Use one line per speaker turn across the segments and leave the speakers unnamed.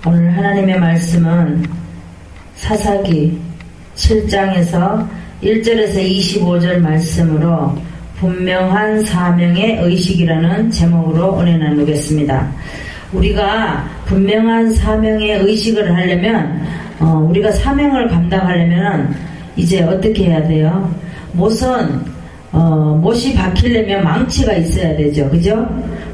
오늘 하나님의 말씀은 사사기 7장에서 1절에서 25절 말씀으로 분명한 사명의 의식이라는 제목으로 은혜 나누겠습니다. 우리가 분명한 사명의 의식을 하려면 우리가 사명을 감당하려면 이제 어떻게 해야 돼요? 못이 박히려면 망치가 있어야 되죠. 그죠?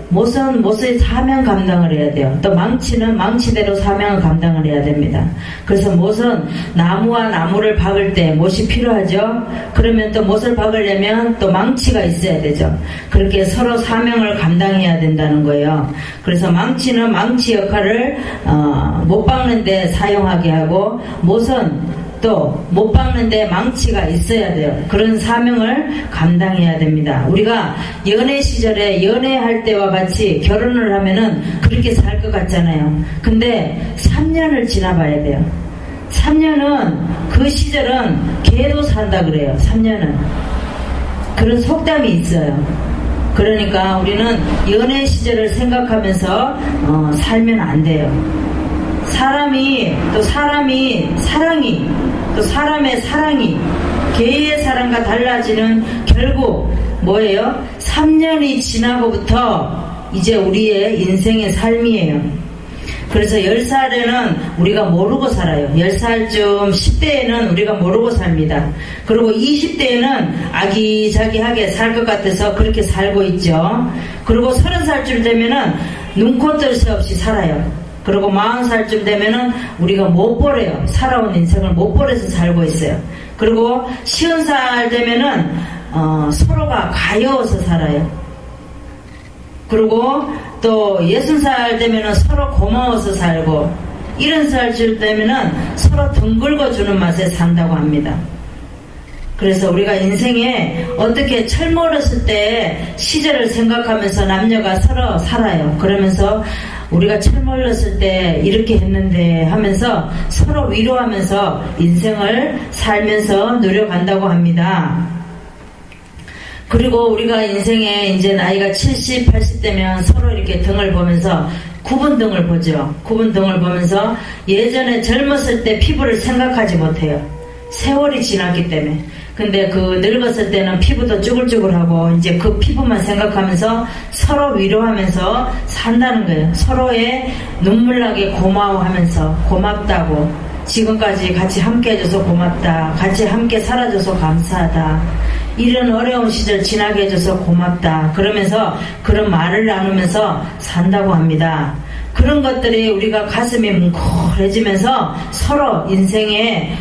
못의 사명 감당을 해야 돼요. 또 망치는 망치대로 사명을 감당을 해야 됩니다. 그래서 못은 나무와 나무를 박을 때 못이 필요하죠. 그러면 또 못을 박으려면 또 망치가 있어야 되죠. 그렇게 서로 사명을 감당해야 된다는 거예요. 그래서 망치는 망치 역할을 못 박는 데 사용하게 하고, 못은 또 못 박는데 망치가 있어야 돼요. 그런 사명을 감당해야 됩니다. 우리가 연애 시절에 연애할 때와 같이 결혼을 하면은 그렇게 살 것 같잖아요. 근데 3년을 지나봐야 돼요. 3년은 그 시절은 개도 산다 그래요. 3년은 그런 속담이 있어요. 그러니까 우리는 연애 시절을 생각하면서 살면 안 돼요. 사람의 사랑이 개의 사랑과 달라지는 결국 뭐예요? 3년이 지나고부터 이제 우리의 인생의 삶이에요. 그래서 10살에는 우리가 모르고 살아요. 10살쯤 10대에는 우리가 모르고 삽니다. 그리고 20대에는 아기자기하게 살 것 같아서 그렇게 살고 있죠. 그리고 30살쯤 되면은 눈코뜰 새 없이 살아요. 그리고 40살쯤 되면은 우리가 못 버려요. 살아온 인생을 못 버려서 살고 있어요. 그리고 50살 되면은 서로가 가여워서 살아요. 그리고 또 60살 되면은 서로 고마워서 살고, 70살쯤 되면은 서로 등 긁어주는 맛에 산다고 합니다. 그래서 우리가 인생에 어떻게 철멀었을 때 시절을 생각하면서 남녀가 서로 살아요. 그러면서 우리가 철멀었을 때 이렇게 했는데 하면서 서로 위로하면서 인생을 살면서 누려간다고 합니다. 그리고 우리가 인생에 이제 나이가 70, 80대면 서로 이렇게 등을 보면서 굽은 등을 보죠. 굽은 등을 보면서 예전에 젊었을 때 피부를 생각하지 못해요. 세월이 지났기 때문에. 근데 그 늙었을 때는 피부도 쭈글쭈글하고 이제 그 피부만 생각하면서 서로 위로하면서 산다는 거예요. 서로의 눈물나게 고마워하면서 고맙다고, 지금까지 같이 함께 해줘서 고맙다, 같이 함께 살아줘서 감사하다, 이런 어려운 시절 지나게 해줘서 고맙다, 그러면서 그런 말을 나누면서 산다고 합니다. 그런 것들이 우리가 가슴이 뭉클해지면서 서로 인생에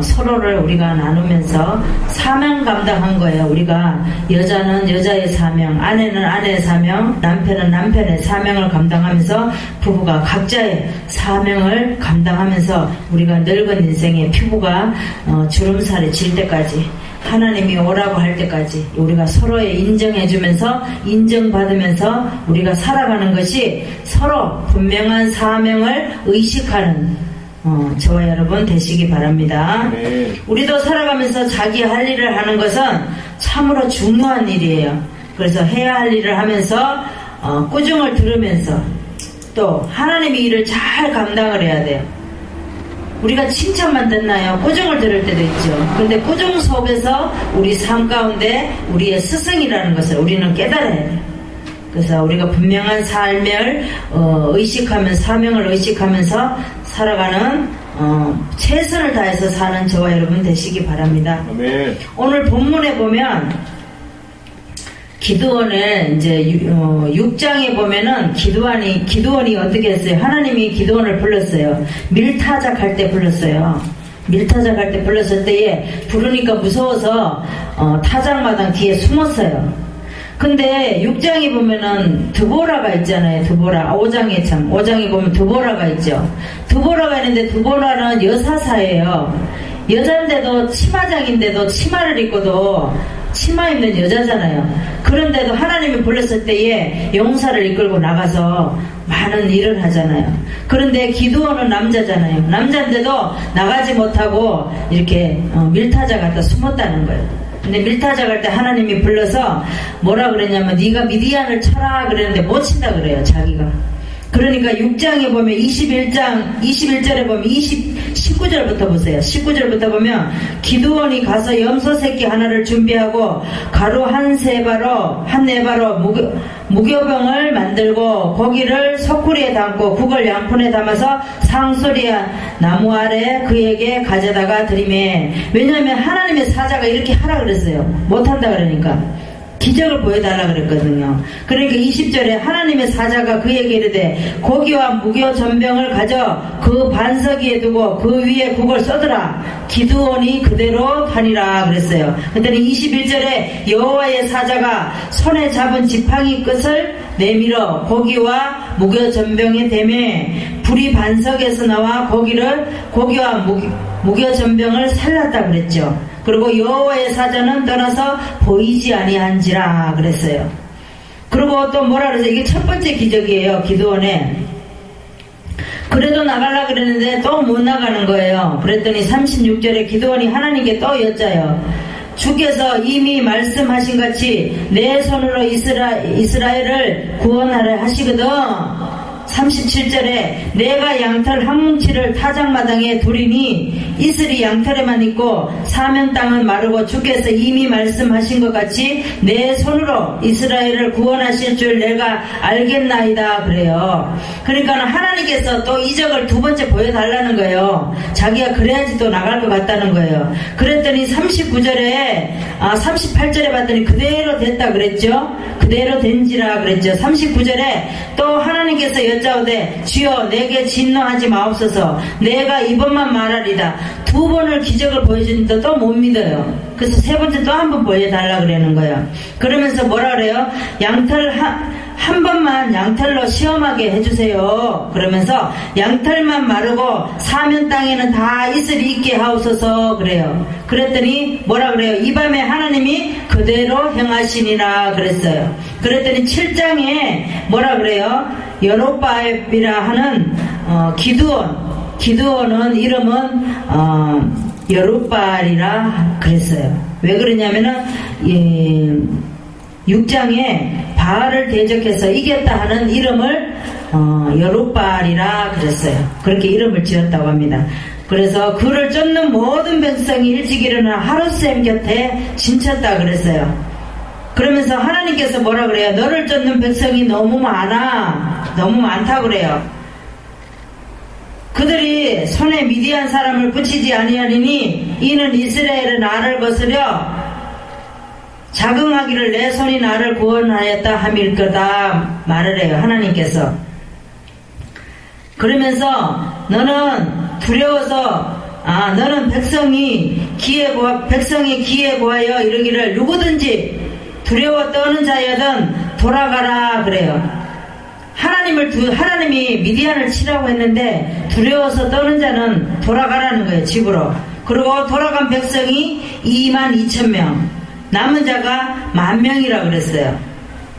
서로를 우리가 나누면서 사명 감당한 거예요. 우리가 여자는 여자의 사명, 아내는 아내의 사명, 남편은 남편의 사명을 감당하면서 부부가 각자의 사명을 감당하면서 우리가 늙은 인생의 피부가 주름살이 질 때까지, 하나님이 오라고 할 때까지 우리가 서로의 인정해주면서 인정받으면서 우리가 살아가는 것이 서로 분명한 사명을 의식하는 저와 여러분 되시기 바랍니다. 네. 우리도 살아가면서 자기 할 일을 하는 것은 참으로 중요한 일이에요. 그래서 해야 할 일을 하면서 꾸중을 들으면서 또 하나님의 일을 잘 감당을 해야 돼요. 우리가 칭찬만 듣나요? 꾸중을 들을 때도 있죠. 근데 꾸중 속에서 우리 삶 가운데 우리의 스승이라는 것을 우리는 깨달아야 돼요. 그래서 우리가 분명한 삶을 의식하면서, 사명을 의식하면서 살아가는 최선을 다해서 사는 저와 여러분 되시기 바랍니다. 아멘. 오늘 본문에 보면 기드온의 이제 6장에 보면은 기드온이 어떻게 했어요? 하나님이 기드온을 불렀어요. 밀타작할 때 불렀어요. 밀타작할 때 불렀을 때에 부르니까 무서워서 타작마당 뒤에 숨었어요. 근데 6장에 보면은 드보라가 있잖아요. 드보라. 5장에 보면 드보라가 있죠. 드보라가 있는데 드보라는 여사사예요. 여자인데도 치마장인데도 치마를 입고도 치마 입는 여자잖아요. 그런데도 하나님이 불렀을 때에 용사를 이끌고 나가서 많은 일을 하잖아요. 그런데 기드온은 남자잖아요. 남자인데도 나가지 못하고 이렇게 밀타자 갖다 숨었다는 거예요. 근데 밀타자 갈 때 하나님이 불러서 뭐라 그랬냐면 네가 미디안을 쳐라 그랬는데 못 친다 그래요. 자기가. 그러니까 6장에 보면 21절에 보면 19절부터 보세요. 19절부터 보면 기드온이 가서 염소 새끼 하나를 준비하고 가루 한 네바로 무교병을 만들고 고기를 소쿠리에 담고 국을 양푼에 담아서 상소리야 나무 아래 그에게 가져다가 드리매. 왜냐하면 하나님의 사자가 이렇게 하라 그랬어요. 못한다 그러니까 기적을 보여달라 그랬거든요. 그러니까 20절에 하나님의 사자가 그에게 이르되 고기와 무교 전병을 가져 그 반석 위에 두고 그 위에 국을 쏟으라. 기드온이 그대로 하니라 그랬어요. 그랬더니 21절에 여호와의 사자가 손에 잡은 지팡이 끝을 내밀어 고기와 무교 전병에 대매 불이 반석에서 나와 고기와 무교 전병을 살랐다 그랬죠. 그리고 여호와의 사자는 떠나서 보이지 아니한지라 그랬어요. 그리고 또 뭐라 그랬어요? 이게 첫 번째 기적이에요. 기드온에. 그래도 나가려고 그랬는데 또 못 나가는 거예요. 그랬더니 36절에 기드온이 하나님께 또 여짜요. 주께서 이미 말씀하신 같이 내 손으로 이스라엘을 구원하라 하시거든. 37절에 내가 양털 한 뭉치를 타작마당에 두리니 이슬이 양털에만 있고 사면 땅은 마르고 주께서 이미 말씀하신 것 같이 내 손으로 이스라엘을 구원하실 줄 내가 알겠나이다 그래요. 그러니까 하나님께서 또 이적을 두 번째 보여달라는 거예요. 자기가 그래야지 또 나갈 것 같다는 거예요. 그랬더니 38절에 봤더니 그대로 됐다 그랬죠. 그대로 된지라 그랬죠. 39절에 또 하나님께서 여짜오되 주여 내게 진노하지 마옵소서. 내가 이번만 말하리다. 두 번을 기적을 보여주는데 또 못 믿어요. 그래서 세 번째 또 한 번 보여달라 그러는 거예요. 그러면서 뭐라 그래요? 양털 한 번만 양털로 시험하게 해주세요. 그러면서 양털만 마르고 사면 땅에는 다 이슬이 있게 하옵소서 그래요. 그랬더니 뭐라 그래요? 이 밤에 하나님이 그대로 행하시니라 그랬어요. 그랬더니 7장에 뭐라 그래요? 여롯바알이라 하는 기드온은 이름은 여롯바알이라 그랬어요. 왜 그러냐면은 6장에 바알을 대적해서 이겼다 하는 이름을 여롯바알이라 그랬어요. 그렇게 이름을 지었다고 합니다. 그래서 그를 쫓는 모든 백성이 일찍 일어나 하룻샘 곁에 진쳤다 그랬어요. 그러면서 하나님께서 뭐라 그래요? 너를 쫓는 백성이 너무 많다 그래요. 그들이 손에 미디안 사람을 붙이지 아니하리니 이는 이스라엘은 나를 거스려 자긍하기를 내 손이 나를 구원하였다 함일 거다 말을 해요. 하나님께서. 그러면서 너는 두려워서 너는 백성이 기에 구하여 이르기를 누구든지 두려워 떠는 자여든 돌아가라 그래요. 하나님이 미디안을 치라고 했는데 두려워서 떠는 자는 돌아가라는 거예요. 집으로. 그리고 돌아간 백성이 22,000명, 남은 자가 10,000명이라 그랬어요.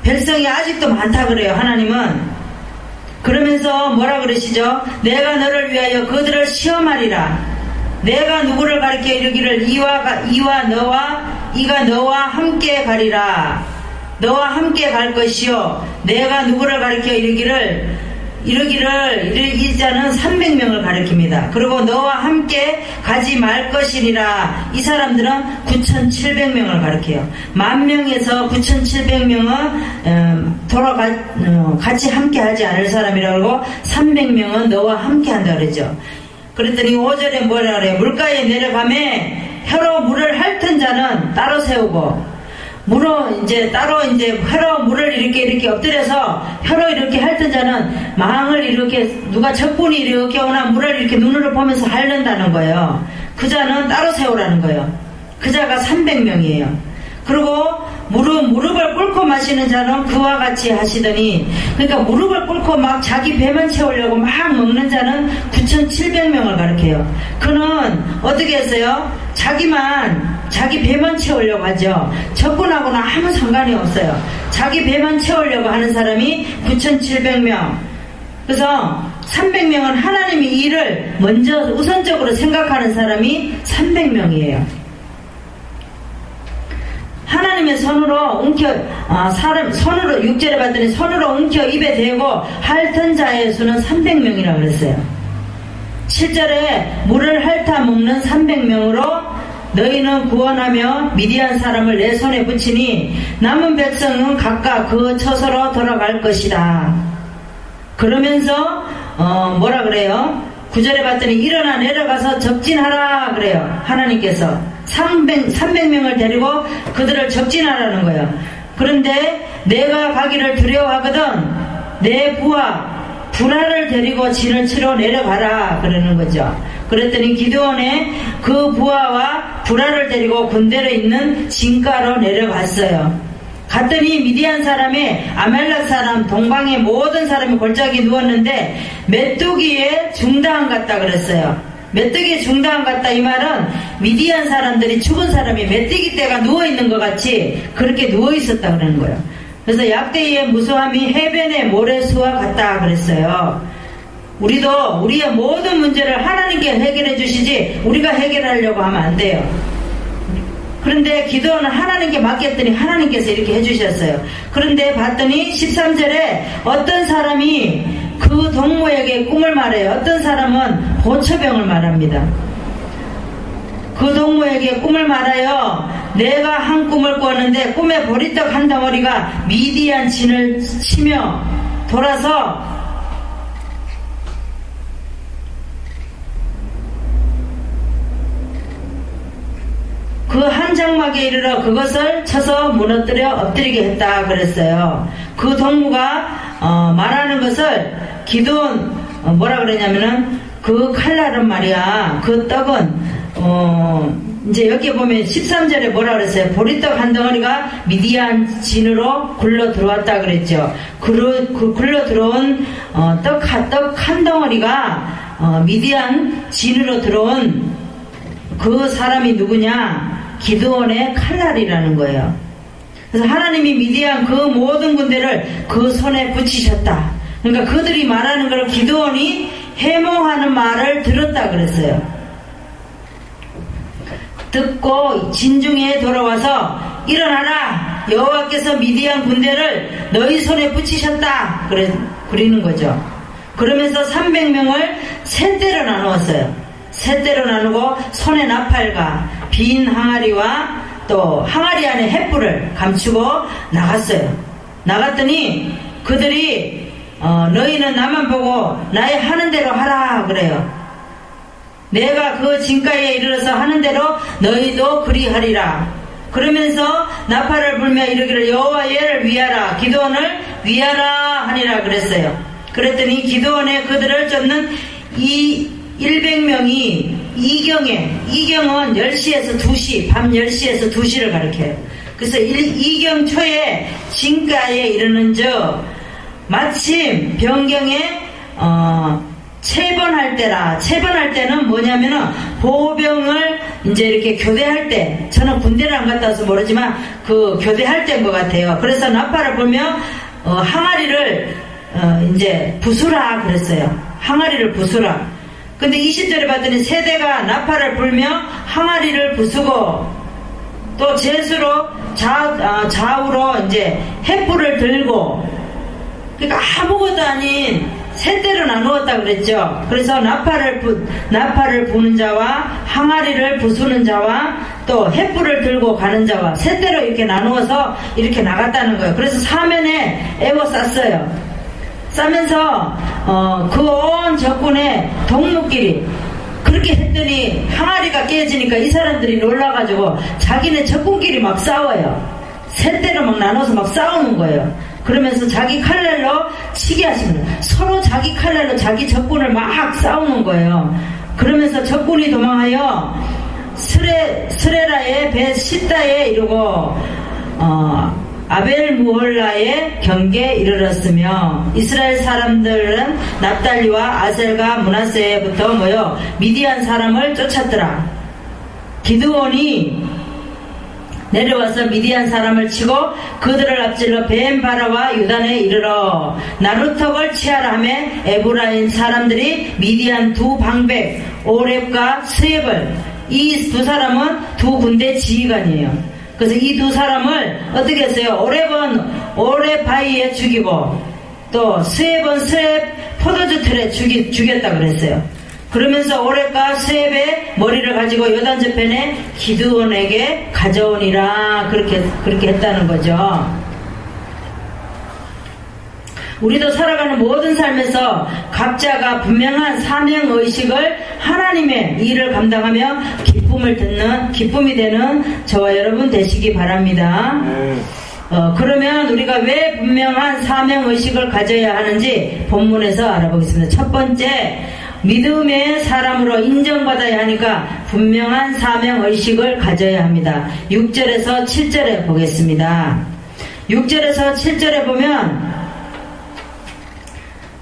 백성이 아직도 많다 그래요. 하나님은. 그러면서 뭐라 그러시죠? 내가 너를 위하여 그들을 시험하리라. 내가 누구를 가리켜 이르기를 이가 너와 함께 가리라. 너와 함께 갈 것이요 내가 누구를 가리켜 이르기를 이 자는 300명을 가리킵니다. 그리고 너와 함께 가지 말 것이니라. 이 사람들은 9,700명을 가리켜요. 10,000명에서 9,700명은 같이 함께 하지 않을 사람이라고 300명은 너와 함께 한다 그러죠. 그랬더니 5절에 뭐라 그래요? 물가에 내려가매 혀로 물을 핥은 자는 따로 세우고 혀로 물을 이렇게 엎드려서 혀로 이렇게 핥은 자는 망을 이렇게 누가 적군이 이렇게 오나 물을 이렇게 눈으로 보면서 핥는다는 거예요. 그 자는 따로 세우라는 거예요. 그 자가 300명이에요. 그리고 무릎을 꿇고 마시는 자는 그와 같이 하시더니, 그러니까 무릎을 꿇고 막 자기 배만 채우려고 막 먹는 자는 9,700명을 가리켜요. 그는 어떻게 했어요? 자기 배만 채우려고 하죠. 적군하고는 아무 상관이 없어요. 자기 배만 채우려고 하는 사람이 9,700명. 그래서 300명은 하나님이 일을 먼저 우선적으로 생각하는 사람이 300명이에요. 하나님의 손으로 손으로 6절에 봤더니 손으로 움켜 입에 대고 핥은 자의 수는 300명이라고 그랬어요. 7절에 물을 핥아 먹는 300명으로 너희는 구원하며 미디안 사람을 내 손에 붙이니 남은 백성은 각각 그 처소로 돌아갈 것이다. 그러면서 뭐라 그래요? 9절에 봤더니 일어나 내려가서 적진하라 그래요. 하나님께서 300명을 데리고 그들을 적진하라는 거예요. 그런데 내가 가기를 두려워하거든 내 부하 불화를 데리고 진을 치러 내려가라 그러는 거죠. 그랬더니 기드온의 그 부하와 불화를 데리고 군대로 있는 진가로 내려갔어요. 갔더니 미디안 사람이 아멜렉 사람 동방의 모든 사람이 골짜기 누웠는데 메뚜기에 중당한 같다 그랬어요. 메뚜기에 중당한 같다 이 말은 미디안 사람들이 죽은 사람이 메뚜기 떼가 누워있는 것 같이 그렇게 누워있었다 그러는 거예요. 그래서 약대의 무수함이 해변의 모래수와 같다 그랬어요. 우리도 우리의 모든 문제를 하나님께 해결해 주시지 우리가 해결하려고 하면 안 돼요. 그런데 기도는 하나님께 맡겼더니 하나님께서 이렇게 해주셨어요. 그런데 봤더니 13절에 어떤 사람이 그 동무에게 꿈을 말해요. 어떤 사람은 보초병을 말합니다. 그 동무에게 꿈을 말하여 내가 한 꿈을 꿨는데 꿈에 보리떡 한 덩어리가 미디안 진을 치며 돌아서 그 한 장막에 이르러 그것을 쳐서 무너뜨려 엎드리게 했다 그랬어요. 그 동무가 말하는 것을 기도원 뭐라 그러냐면은 그 칼날은 말이야 그 떡은 이제 여기 보면 13절에 뭐라 그랬어요? 보리떡 한 덩어리가 미디안 진으로 굴러 들어왔다 그랬죠. 그 굴러 들어온 떡 한 덩어리가 미디안 진으로 들어온 그 사람이 누구냐? 기드온의 칼날이라는 거예요. 그래서 하나님이 미디안 그 모든 군대를 그 손에 붙이셨다. 그러니까 그들이 말하는 걸 기드온이 해몽하는 말을 들었다 그랬어요. 듣고 진중에 돌아와서 일어나라 여호와께서 미디안 군대를 너희 손에 붙이셨다 그리는 거죠. 그러면서 300명을 세 대로 나누었어요. 세 대로 나누고 손에 나팔과 빈 항아리와 또 항아리 안에 횃불을 감추고 나갔어요. 나갔더니 그들이 너희는 나만 보고 나의 하는 대로 하라 그래요. 내가 그 진가에 이르러서 하는 대로 너희도 그리하리라. 그러면서 나팔을 불며 이르기를 여호와를 위하라 기드온을 위하라 하니라 그랬어요. 그랬더니 기드온에 그들을 쫓는 이 100명이 이경은 10시에서 2시 밤 10시에서 2시를 가리켜요. 그래서 이경 초에 진가에 이르는 저 마침 변경에 체번할 때라. 체번할 때는 뭐냐면은 보병을 이제 이렇게 교대할 때, 저는 군대를 안 갔다 와서 모르지만 그 교대할 때인 것 같아요. 그래서 나팔을 불며 항아리를 이제 부수라 그랬어요. 항아리를 부수라. 근데 20절에 봤더니 세대가 나팔을 불며 항아리를 부수고 또 제수로 좌우로 이제 횃불을 들고, 그러니까 아무것도 아닌 세 대로 나누었다 그랬죠. 그래서 나팔을 부는 자와 항아리를 부수는 자와 또 횃불을 들고 가는 자와 세 대로 이렇게 나누어서 이렇게 나갔다는 거예요. 그래서 사면에 에워쌌어요. 싸면서 그 온 적군의 동무끼리 그렇게 했더니 항아리가 깨지니까 이 사람들이 놀라가지고 자기네 적군끼리 막 싸워요. 세 대로 막 나눠서 막 싸우는 거예요. 그러면서 자기 칼날로 치게 하십니다. 서로 자기 칼날로 자기 적군을 막 싸우는 거예요. 그러면서 적군이 도망하여 스레라의 베시다에 이르고 아벨무홀라의 경계에 이르렀으며 이스라엘 사람들은 납달리와 아셀과 므낫세부터 모여 미디안 사람을 쫓았더라. 기드온이 내려와서 미디안 사람을 치고 그들을 앞질러 벤바라와 유단에 이르러 나루턱을 치하라 하며 에브라임 사람들이 미디안 두 방백 오렙과 스엡을, 이 두 사람은 두 군대 지휘관이에요. 그래서 이 두 사람을 어떻게 했어요? 오레 바위에 죽이고 또 스웹은 스웹 포도주 틀에 죽였다 그랬어요. 그러면서 오레가 스웹의 머리를 가지고 요단 저편에 기드온에게 가져오니라 그렇게 했다는 거죠. 우리도 살아가는 모든 삶에서 각자가 분명한 사명의식을 하나님의 일을 감당하며 기쁨이 되는 저와 여러분 되시기 바랍니다. 그러면 우리가 왜 분명한 사명의식을 가져야 하는지 본문에서 알아보겠습니다. 첫 번째, 믿음의 사람으로 인정받아야 하니까 분명한 사명의식을 가져야 합니다. 6절에서 7절에 보겠습니다. 6절에서 7절에 보면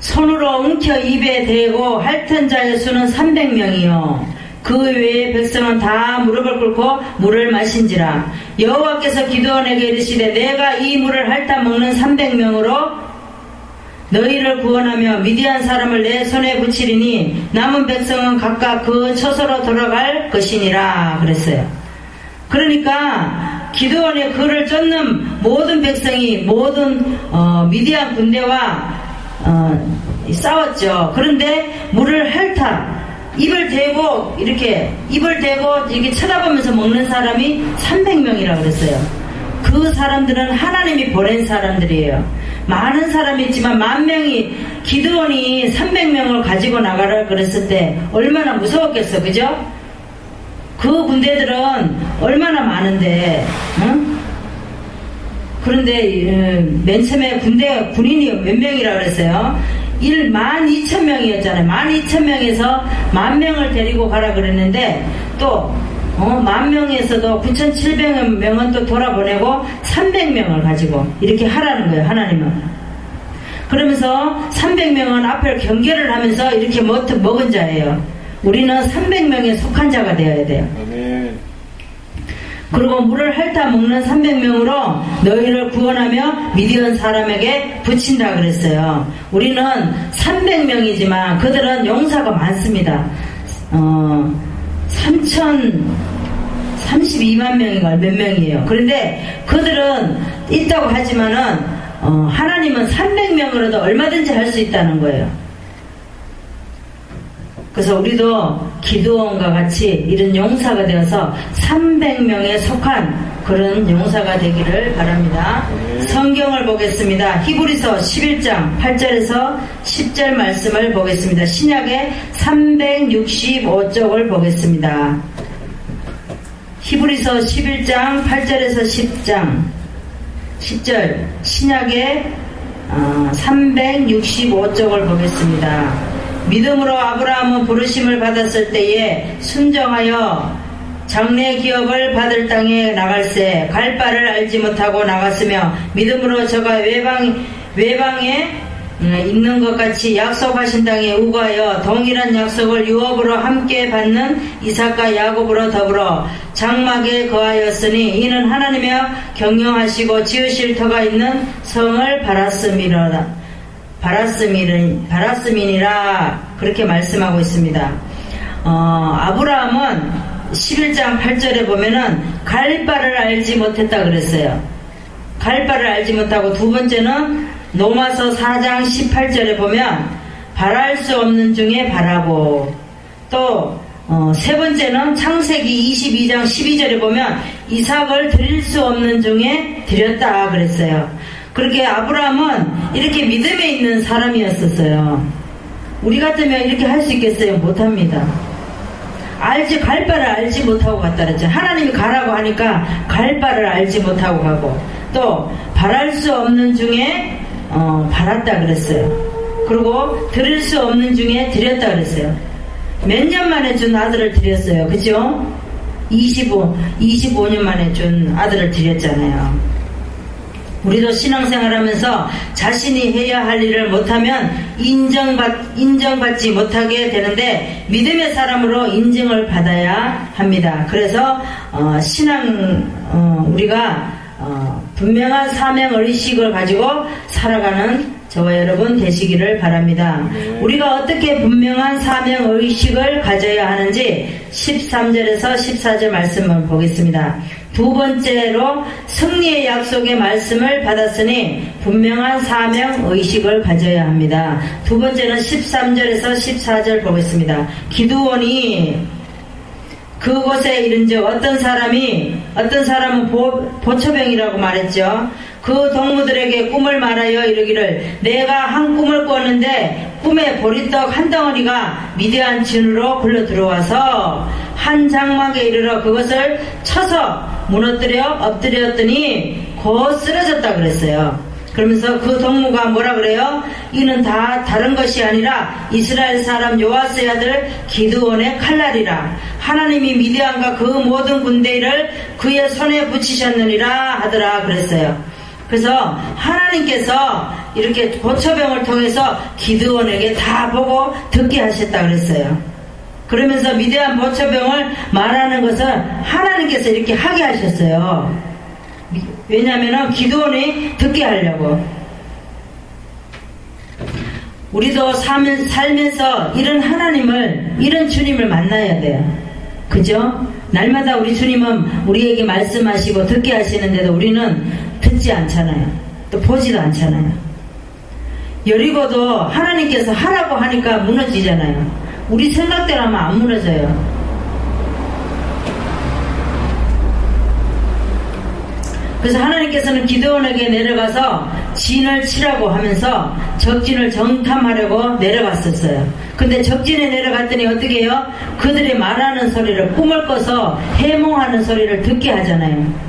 손으로 움켜 입에 대고 핥은 자의 수는 300명이요 그 외의 백성은 다 무릎을 꿇고 물을 마신지라. 여호와께서 기드온에게 이르시되 내가 이 물을 핥아 먹는 300명으로 너희를 구원하며 미디안 사람을 내 손에 붙이리니 남은 백성은 각각 그 처소로 돌아갈 것이니라 그랬어요. 그러니까 기드온의 그를 쫓는 모든 백성이 모든 미디안 군대와 싸웠죠. 그런데 물을 핥아 입을 대고 이렇게 쳐다보면서 먹는 사람이 300명이라고 그랬어요. 그 사람들은 하나님이 보낸 사람들이에요. 많은 사람이 있지만 10,000명이 기드온이 300명을 가지고 나가라 그랬을 때 얼마나 무서웠겠어, 그죠? 그 군대들은 얼마나 많은데, 응? 그런데 맨 처음에 군인이 몇 명이라고 그랬어요? 12,000명이었잖아요. 12,000명에서 10,000명을 데리고 가라 그랬는데 또 10,000명에서도 9,700명은 또 돌아보내고 300명을 가지고 이렇게 하라는 거예요. 하나님은. 그러면서 300명은 앞을 경계를 하면서 이렇게 먹은 자예요. 우리는 300명에 속한 자가 되어야 돼요. 아멘. 그리고 물을 핥아 먹는 300명으로 너희를 구원하며 미디안 사람에게 붙인다 그랬어요. 우리는 300명이지만 그들은 용사가 많습니다. 3,032만 명인가 몇 명이에요. 그런데 그들은 있다고 하지만은 하나님은 300명으로도 얼마든지 할 수 있다는 거예요. 그래서 우리도 기드온과 같이 이런 용사가 되어서 300명에 속한 그런 용사가 되기를 바랍니다. 성경을 보겠습니다. 히브리서 11장 8절에서 10절 말씀을 보겠습니다. 신약의 365쪽을 보겠습니다. 히브리서 11장 8절에서 10절 신약의 365쪽을 보겠습니다. 믿음으로 아브라함은 부르심을 받았을 때에 순종하여 장래 기업을 받을 땅에 나갈새 갈 바를 알지 못하고 나갔으며 믿음으로 저가 외방에 있는 것 같이 약속하신 땅에 우거하여 동일한 약속을 유업으로 함께 받는 이삭과 야곱으로 더불어 장막에 거하였으니 이는 하나님이여 경영하시고 지으실 터가 있는 성을 바랐음이니라 그렇게 말씀하고 있습니다. 아브라함은 11장 8절에 보면은 갈 바를 알지 못했다 그랬어요. 갈 바를 알지 못하고 두 번째는 로마서 4장 18절에 보면 바랄 수 없는 중에 바라고 또 세 번째는 창세기 22장 12절에 보면 이삭을 드릴 수 없는 중에 드렸다 그랬어요. 그렇게 아브라함은 이렇게 믿음에 있는 사람이었었어요. 우리 같으면 이렇게 할 수 있겠어요? 못합니다. 갈 바를 알지 못하고 갔다 그랬죠. 하나님이 가라고 하니까 갈 바를 알지 못하고 가고 또 바랄 수 없는 중에 바랐다 그랬어요. 그리고 드릴 수 없는 중에 드렸다 그랬어요. 몇 년 만에 준 아들을 드렸어요. 그죠? 25년 만에 준 아들을 드렸잖아요. 우리도 신앙생활하면서 자신이 해야 할 일을 못하면 인정받지 못하게 되는데 믿음의 사람으로 인정을 받아야 합니다. 그래서 우리가 분명한 사명의식을 가지고 살아가는 저와 여러분 되시기를 바랍니다. 우리가 어떻게 분명한 사명의식을 가져야 하는지 13절에서 14절 말씀을 보겠습니다. 두 번째로 승리의 약속의 말씀을 받았으니 분명한 사명 의식을 가져야 합니다. 두 번째는 13절에서 14절 보겠습니다. 기드온이 그곳에 이른즉 어떤 사람은 보초병이라고 말했죠. 그 동무들에게 꿈을 말하여 이르기를 내가 한 꿈을 꿨는데 꿈에 보리떡 한 덩어리가 미디안 진으로 굴러 들어와서 한 장막에 이르러 그것을 쳐서 무너뜨려 엎드렸더니 곧 쓰러졌다 그랬어요. 그러면서 그 동무가 뭐라 그래요? 이는 다 다른 것이 아니라 이스라엘 사람 요아스의 아들 기드온의 칼날이라. 하나님이 미디안과 그 모든 군대를 그의 손에 붙이셨느니라 하더라 그랬어요. 그래서 하나님께서 이렇게 보초병을 통해서 기드온에게 다 보고 듣게 하셨다 그랬어요. 그러면서 미디안 보초병을 말하는 것은 하나님께서 이렇게 하게 하셨어요. 왜냐하면 기드온이 듣게 하려고. 우리도 살면서 이런 하나님을, 이런 주님을 만나야 돼요. 그죠? 날마다 우리 주님은 우리에게 말씀하시고 듣게 하시는데도 우리는 듣지 않잖아요. 또 보지도 않잖아요. 여리고도 하나님께서 하라고 하니까 무너지잖아요. 우리 생각대로 하면 안 무너져요. 그래서 하나님께서는 기드온에게 내려가서 진을 치라고 하면서 적진을 정탐하려고 내려갔었어요. 근데 적진에 내려갔더니 어떻게 해요? 그들이 말하는 소리를, 꿈을 꿔서 해몽하는 소리를 듣게 하잖아요.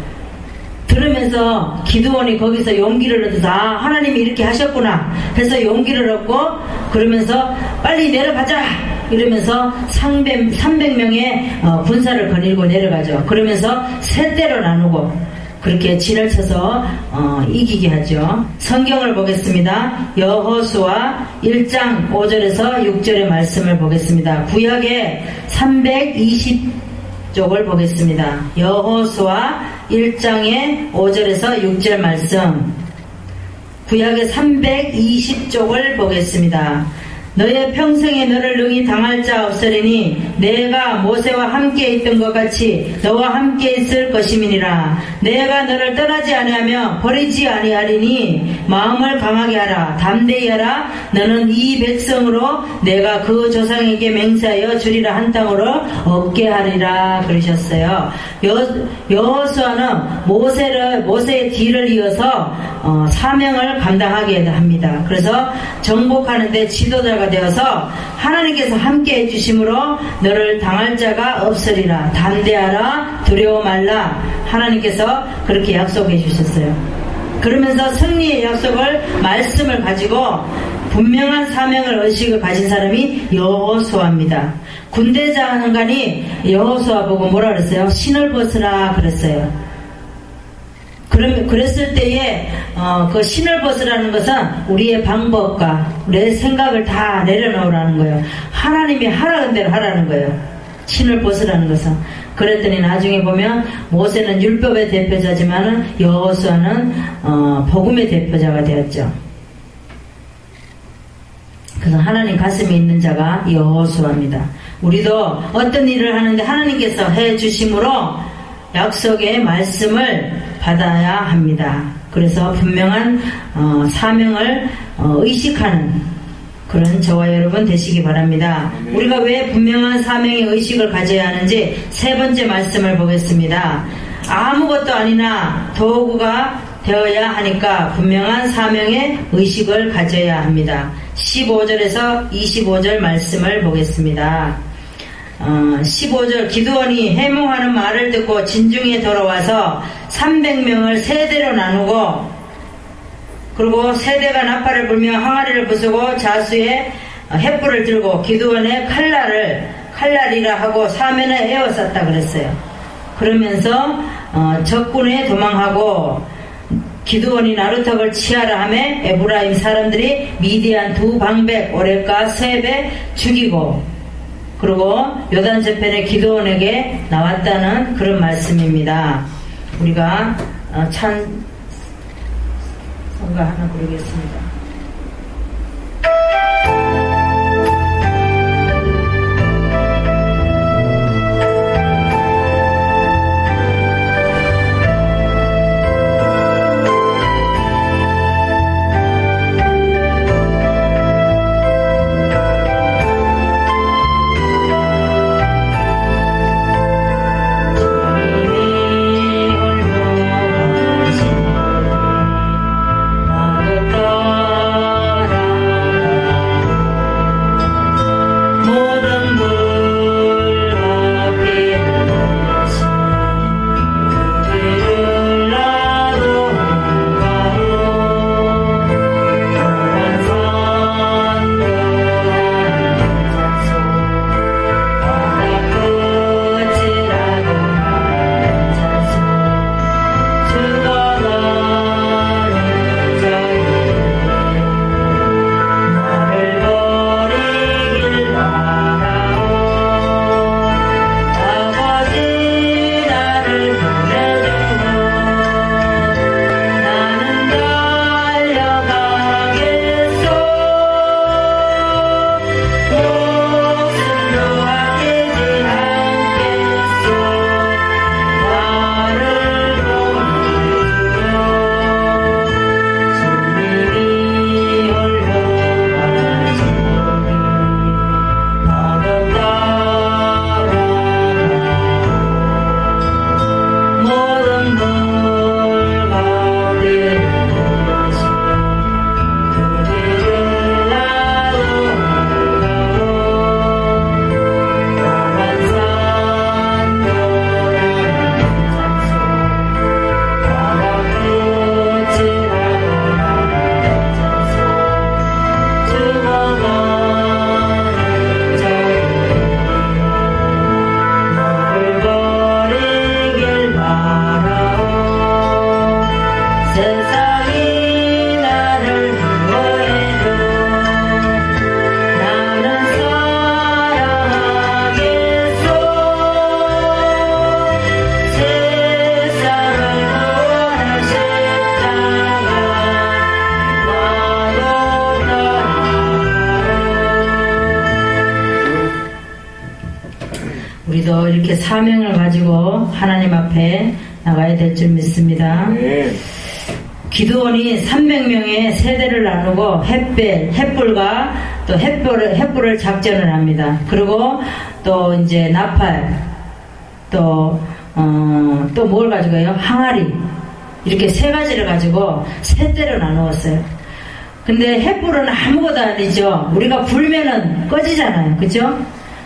들으면서 기드온이 거기서 용기를 얻어서 아, 하나님이 이렇게 하셨구나 해서 용기를 얻고, 그러면서 빨리 내려가자 이러면서 300명의 군사를 거닐고 내려가죠. 그러면서 세 대로 나누고 그렇게 진을 쳐서 이기게 하죠. 성경을 보겠습니다. 여호수아 1장 5절에서 6절의 말씀을 보겠습니다. 구약의 320쪽을 보겠습니다. 여호수아 1장의 5절에서 6절 말씀. 구약의 320쪽을 보겠습니다. 너의 평생에 너를 능히 당할 자 없으리니 내가 모세와 함께 있던 것 같이 너와 함께 있을 것임이니라. 내가 너를 떠나지 아니하며 버리지 아니하리니 마음을 강하게 하라. 담대히 하라. 너는 이 백성으로 내가 그 조상에게 맹세하여 주리라 한 땅으로 얻게 하리라 그러셨어요. 여호수아는 모세의 뒤를 이어서 사명을 감당하게 합니다. 그래서 정복하는데 지도자가 되어서 하나님께서 함께 해주심으로 너를 당할 자가 없으리라. 담대하라. 두려워 말라. 하나님께서 그렇게 약속해 주셨어요. 그러면서 승리의 약속을, 말씀을 가지고 분명한 사명을, 의식을 가진 사람이 여호수아입니다. 군대 장관이 여호수아 보고 뭐라 그랬어요? 신을 벗으라 그랬어요. 그랬을 때에 그 신을 벗으라는 것은 우리의 방법과 우리의 생각을 다 내려놓으라는 거예요. 하나님이 하라는 대로 하라는 거예요. 신을 벗으라는 것은. 그랬더니 나중에 보면 모세는 율법의 대표자지만 여호수아는 복음의 대표자가 되었죠. 그래서 하나님 가슴에 있는 자가 여호수아입니다. 우리도 어떤 일을 하는데 하나님께서 해주심으로 약속의 말씀을 받아야 합니다. 그래서 분명한 사명을 의식하는 그런 저와 여러분 되시기 바랍니다. 우리가 왜 분명한 사명의 의식을 가져야 하는지 세 번째 말씀을 보겠습니다. 아무것도 아니나 도구가 되어야 하니까 분명한 사명의 의식을 가져야 합니다. 15절에서 25절 말씀을 보겠습니다. 15절 기드온이 해몽하는 말을 듣고 진중에 돌아와서 300명을 세 대로 나누고, 그리고 세 대가 나팔을 불며 항아리를 부수고 자수에 횃불을 들고 기드온의 칼날이라 하고 사면에 에워쌌다 그랬어요. 그러면서 적군에 도망하고 기드온이 나루턱을 치하라 하매 에브라임 사람들이 미디안 두 방백 오렙과 서앱에 죽이고, 그리고 요단 저편에 기드온에게 나왔다는 그런 말씀입니다. 우리가 찬송가 하나 부르겠습니다. 우리도 이렇게 사명을 가지고 하나님 앞에 나가야 될 줄 믿습니다.
네.
기드온이 300명의 세대를 나누고 햇불과 또 햇불을 작전을 합니다. 그리고 또 이제 나팔, 또 뭘 가지고요? 항아리. 이렇게 세 가지를 가지고 세대로 나누었어요. 근데 햇불은 아무것도 아니죠. 우리가 불면은 꺼지잖아요. 그죠?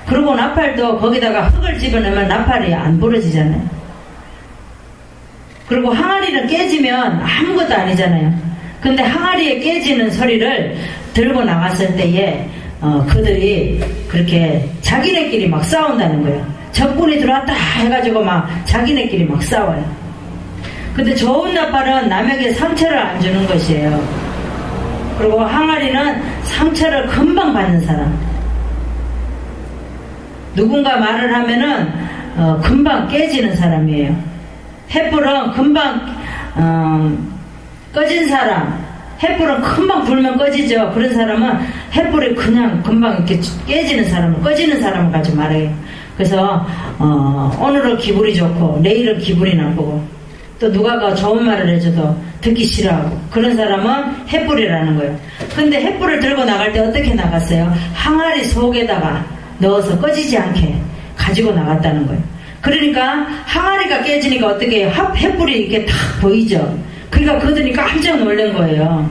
그리고 나팔도 거기다가 흙을 집어넣으면 나팔이 안 부러지잖아요. 그리고 항아리는 깨지면 아무것도 아니잖아요. 근데 항아리에 깨지는 소리를 들고 나갔을 때에 그들이 그렇게 자기네끼리 막 싸운다는 거예요. 적군이 들어왔다 해가지고 막 자기네끼리 막 싸워요. 근데 좋은 나팔은 남에게 상처를 안 주는 것이에요. 그리고 항아리는 상처를 금방 받는 사람. 누군가 말을 하면은 금방 깨지는 사람이에요. 햇불은 금방 꺼진 사람. 햇불은 금방 불면 꺼지죠. 그런 사람은 햇불이 그냥 금방 이렇게 깨지는 사람은, 꺼지는 사람을 가지고 말해요. 그래서 오늘은 기분이 좋고 내일은 기분이 나쁘고 또 누가 좋은 말을 해줘도 듣기 싫어하고 그런 사람은 햇불이라는 거예요. 근데 햇불을 들고 나갈 때 어떻게 나갔어요? 항아리 속에다가 넣어서 꺼지지 않게 가지고 나갔다는 거예요. 그러니까 항아리가 깨지니까 어떻게 해요? 햇불이 이렇게 탁 보이죠. 그러니까 그들이 깜짝 놀란 거예요.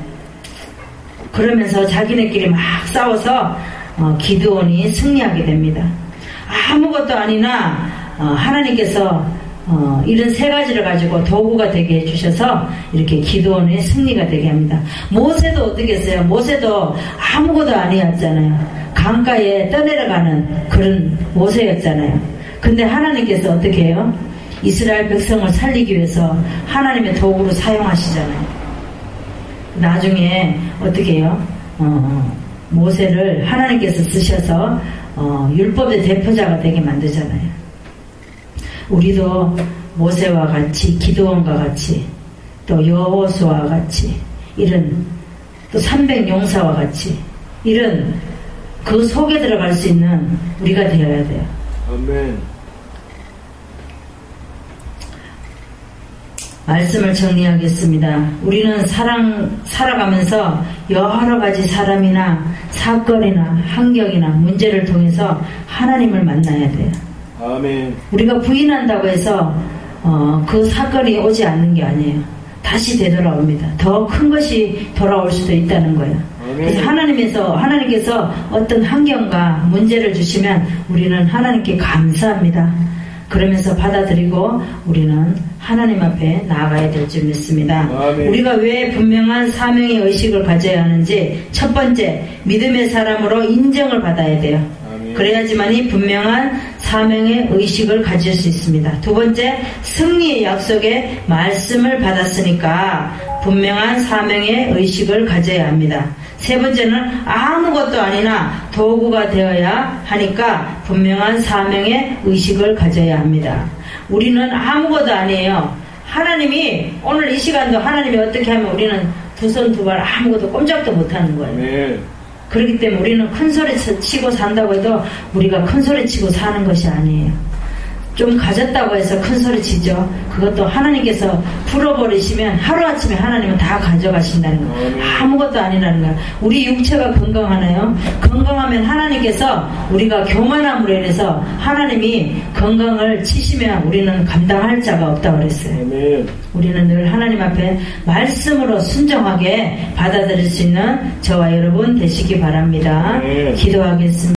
그러면서 자기네끼리 막 싸워서 기드온이 승리하게 됩니다. 아무것도 아니나 하나님께서 이런 세 가지를 가지고 도구가 되게 해주셔서 이렇게 기드온의 승리가 되게 합니다. 모세도 어떻게 했어요? 모세도 아무것도 아니었잖아요. 강가에 떠내려가는 그런 모세였잖아요. 근데 하나님께서 어떻게 해요? 이스라엘 백성을 살리기 위해서 하나님의 도구로 사용하시잖아요. 나중에 어떻게 해요? 모세를 하나님께서 쓰셔서 율법의 대표자가 되게 만들잖아요. 우리도 모세와 같이, 기드온과 같이, 또 여호수아와 같이, 이런 또 300용사와 같이 이런 그 속에 들어갈 수 있는 우리가 되어야 돼요.
아멘.
말씀을 정리하겠습니다. 우리는 살아가면서 여러 가지 사람이나 사건이나 환경이나 문제를 통해서 하나님을 만나야 돼요.
아멘.
우리가 부인한다고 해서 그 사건이 오지 않는 게 아니에요. 다시 되돌아옵니다. 더 큰 것이 돌아올 수도 있다는 거예요. 그래서 하나님께서 어떤 환경과 문제를 주시면 우리는 하나님께 감사합니다. 그러면서 받아들이고 우리는 하나님 앞에 나아가야 될 줄 믿습니다.
아멘.
우리가 왜 분명한 사명의 의식을 가져야 하는지, 첫 번째, 믿음의 사람으로 인정을 받아야 돼요.
아멘.
그래야지만이 분명한 사명의 의식을 가질 수 있습니다. 두 번째, 승리의 약속의 말씀을 받았으니까 분명한 사명의 의식을 가져야 합니다. 세 번째는 아무것도 아니나 도구가 되어야 하니까 분명한 사명의 의식을 가져야 합니다. 우리는 아무것도 아니에요. 하나님이 오늘 이 시간도 하나님이 어떻게 하면 우리는 두 손 두 발 아무것도 꼼짝도 못하는 거예요.
네.
그렇기 때문에 우리는 큰 소리 치고 산다고 해도 우리가 큰 소리 치고 사는 것이 아니에요. 좀 가졌다고 해서 큰 소리 치죠. 그것도 하나님께서 풀어버리시면 하루아침에 하나님은 다 가져가신다는 거. 아무것도 아니라는 거야. 우리 육체가 건강하나요? 건강하면 하나님께서 우리가 교만함으로 인해서 하나님이 건강을 치시면 우리는 감당할 자가 없다고 그랬어요.
아멘.
우리는 늘 하나님 앞에 말씀으로 순종하게 받아들일 수 있는 저와 여러분 되시기 바랍니다.
네.
기도하겠습니다.